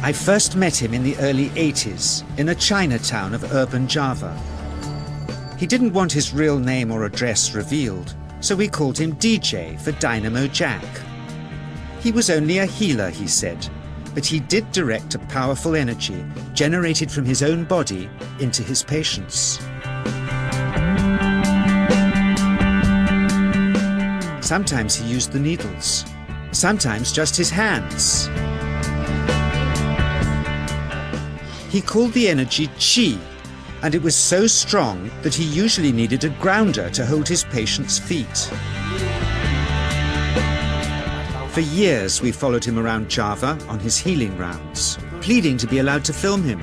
I first met him in the early 80s in a Chinatown of urban Java. He didn't want his real name or address revealed, so we called him DJ for Dynamo Jack. He was only a healer, he said, but he did direct a powerful energy generated from his own body into his patients. Sometimes he used the needles, sometimes just his hands. He called the energy Chi, and it was so strong that he usually needed a grounder to hold his patients' feet. For years we followed him around Java on his healing rounds, pleading to be allowed to film him,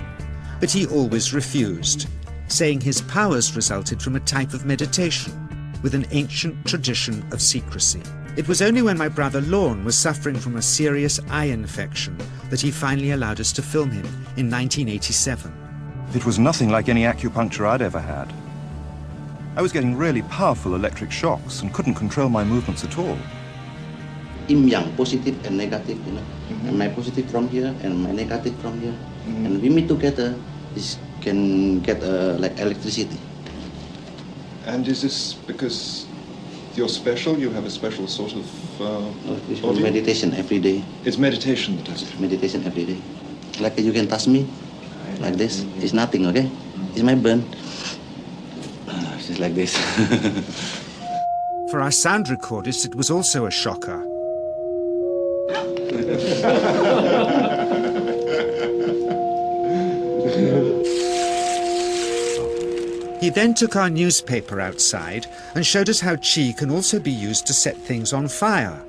but he always refused, saying his powers resulted from a type of meditation with an ancient tradition of secrecy. It was only when my brother Lorne was suffering from a serious eye infection that he finally allowed us to film him in 1987. It was nothing like any acupuncture I'd ever had. I was getting really powerful electric shocks and couldn't control my movements at all. Yin Yang, positive and negative, you know. And my positive from here and my negative from here. And we meet together, this can get like electricity. And is this because you're special? You have a special sort of It's meditation every day. It's meditation that does it? Meditation every day. Like you can touch me, like this. It's nothing, okay? It's my burn. It's just like this. For our sound recordist, it was also a shocker. He then took our newspaper outside and showed us how Chi can also be used to set things on fire.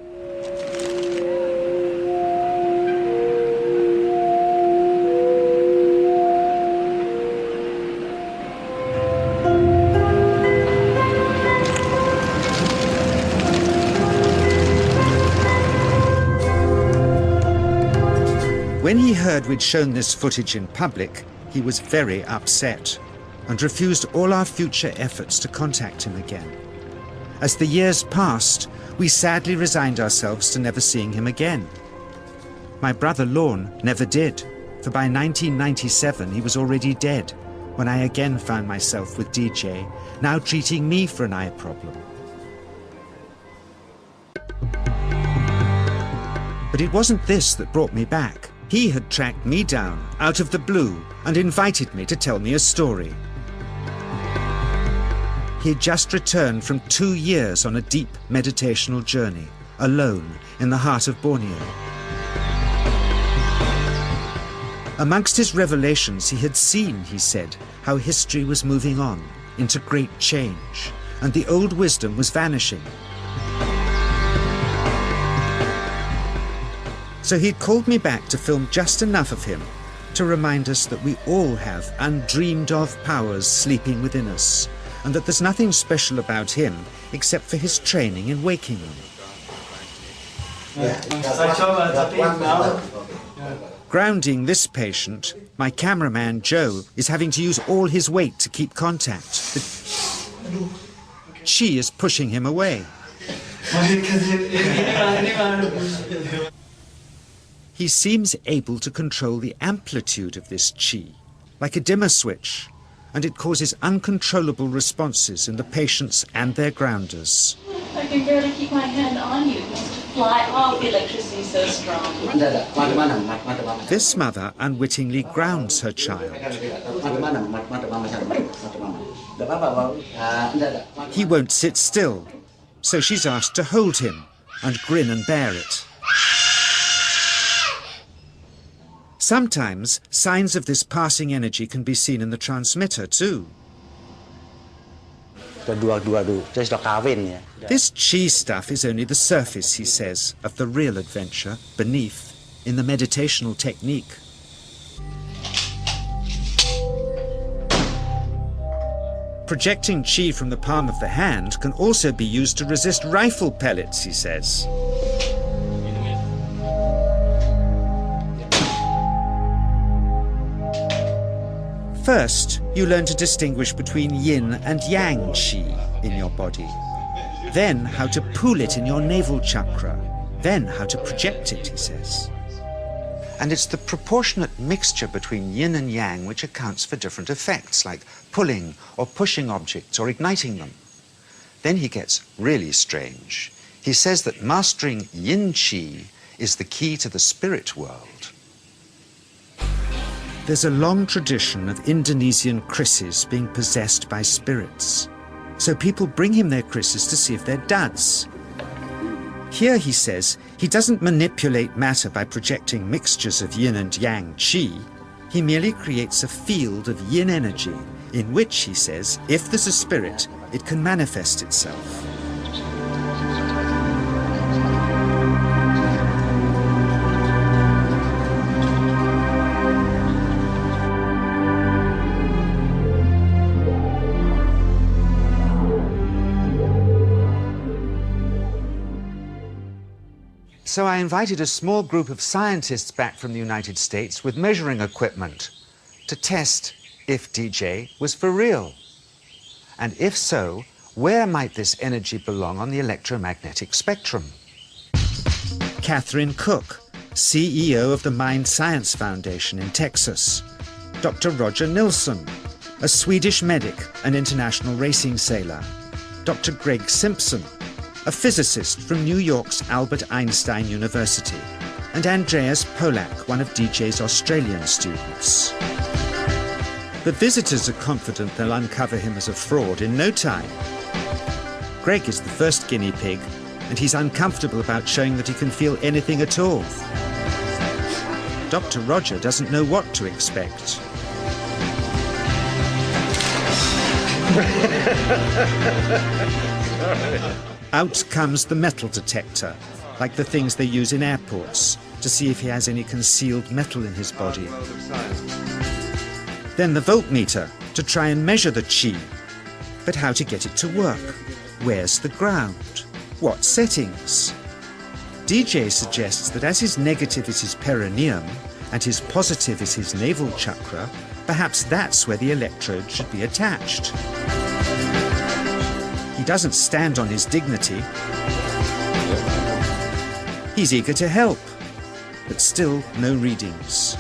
When he heard we'd shown this footage in public, he was very upset and refused all our future efforts to contact him again. As the years passed, we sadly resigned ourselves to never seeing him again. My brother Lorne never did, for by 1997 he was already dead, when I again found myself with DJ, now treating me for an eye problem. But it wasn't this that brought me back. He had tracked me down out of the blue and invited me to tell me a story. He had just returned from 2 years on a deep meditational journey, alone in the heart of Borneo. Amongst his revelations, he had seen, he said, how history was moving on into great change, and the old wisdom was vanishing. So he'd called me back to film just enough of him to remind us that we all have undreamed of powers sleeping within us, and that there's nothing special about him except for his training in waking them. Grounding this patient, my cameraman Joe is having to use all his weight to keep contact. She is pushing him away. He seems able to control the amplitude of this chi, like a dimmer switch, and it causes uncontrollable responses in the patients and their grounders. I can barely keep my hand on you. It wants to fly off. The electricity is so strong. This mother unwittingly grounds her child. He won't sit still, so she's asked to hold him and grin and bear it. Sometimes signs of this passing energy can be seen in the transmitter too. This chi stuff is only the surface, he says, of the real adventure beneath, in the meditational technique. Projecting chi from the palm of the hand can also be used to resist rifle pellets, he says. First, you learn to distinguish between Yin and Yang Chi in your body. Then how to pool it in your navel chakra. Then how to project it, he says. And it's the proportionate mixture between yin and yang which accounts for different effects, like pulling or pushing objects or igniting them. Then he gets really strange. He says that mastering Yin Chi is the key to the spirit world. There's a long tradition of Indonesian krisis being possessed by spirits. So people bring him their krisis to see if they're duds. Here, he says, he doesn't manipulate matter by projecting mixtures of yin and yang chi. He merely creates a field of yin energy in which, he says, if there's a spirit, it can manifest itself. So I invited a small group of scientists back from the United States with measuring equipment to test if DJ was for real. And if so, where might this energy belong on the electromagnetic spectrum? Catherine Cook, CEO of the Mind Science Foundation in Texas. Dr. Roger Nilsson, a Swedish medic and international racing sailor. Dr. Greg Simpson, a physicist from New York's Albert Einstein University, and Andreas Polak, one of DJ's Australian students. The visitors are confident they'll uncover him as a fraud in no time. Greg is the first guinea pig, and he's uncomfortable about showing that he can feel anything at all. Dr. Roger doesn't know what to expect. Out comes the metal detector, like the things they use in airports, to see if he has any concealed metal in his body. Then the voltmeter, to try and measure the chi. But how to get it to work? Where's the ground? What settings? DJ suggests that as his negative is his perineum, and his positive is his navel chakra, perhaps that's where the electrode should be attached. He doesn't stand on his dignity. He's eager to help, but still no readings.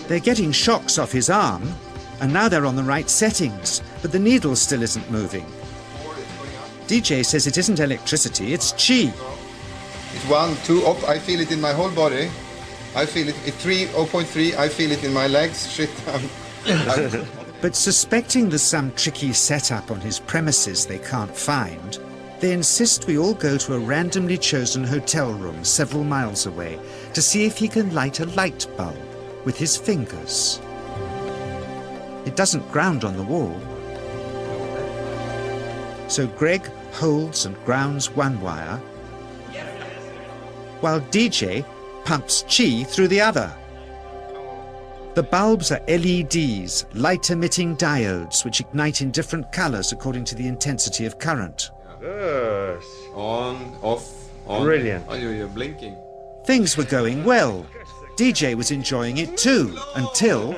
They're getting shocks off his arm, and now they're on the right settings, but the needle still isn't moving. DJ says it isn't electricity, it's chi. It's 1, 2, up, I feel it in my whole body. I feel it, 3, 0.3, I feel it in my legs, shit. But suspecting there's some tricky setup on his premises they can't find, they insist we all go to a randomly chosen hotel room several miles away to see if he can light a light bulb with his fingers. It doesn't ground on the wall. So Greg holds and grounds one wire, while DJ pumps chi through the other. The bulbs are LEDs, light-emitting diodes, which ignite in different colors according to the intensity of current. Yes. On, off, on. Brilliant. Oh, you're blinking. Things were going well. DJ was enjoying it too, until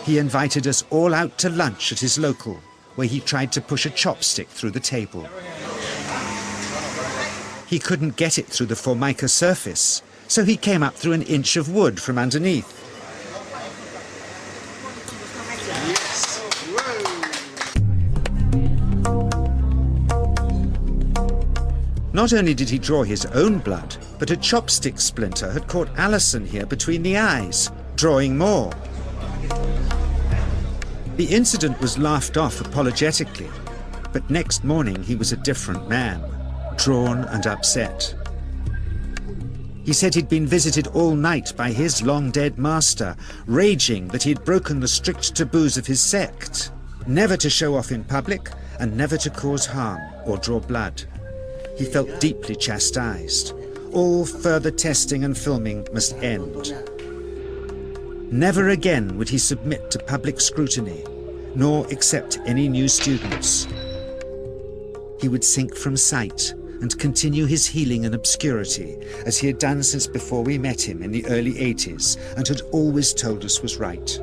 he invited us all out to lunch at his local, where he tried to push a chopstick through the table. He couldn't get it through the Formica surface, so he came up through an inch of wood from underneath. Not only did he draw his own blood, but a chopstick splinter had caught Alison here between the eyes, drawing more. The incident was laughed off apologetically, but next morning he was a different man, drawn and upset. He said he'd been visited all night by his long-dead master, raging that he'd broken the strict taboos of his sect, never to show off in public and never to cause harm or draw blood. He felt deeply chastised. All further testing and filming must end. Never again would he submit to public scrutiny, nor accept any new students. He would sink from sight and continue his healing in obscurity, as he had done since before we met him in the early 80s and had always told us was right.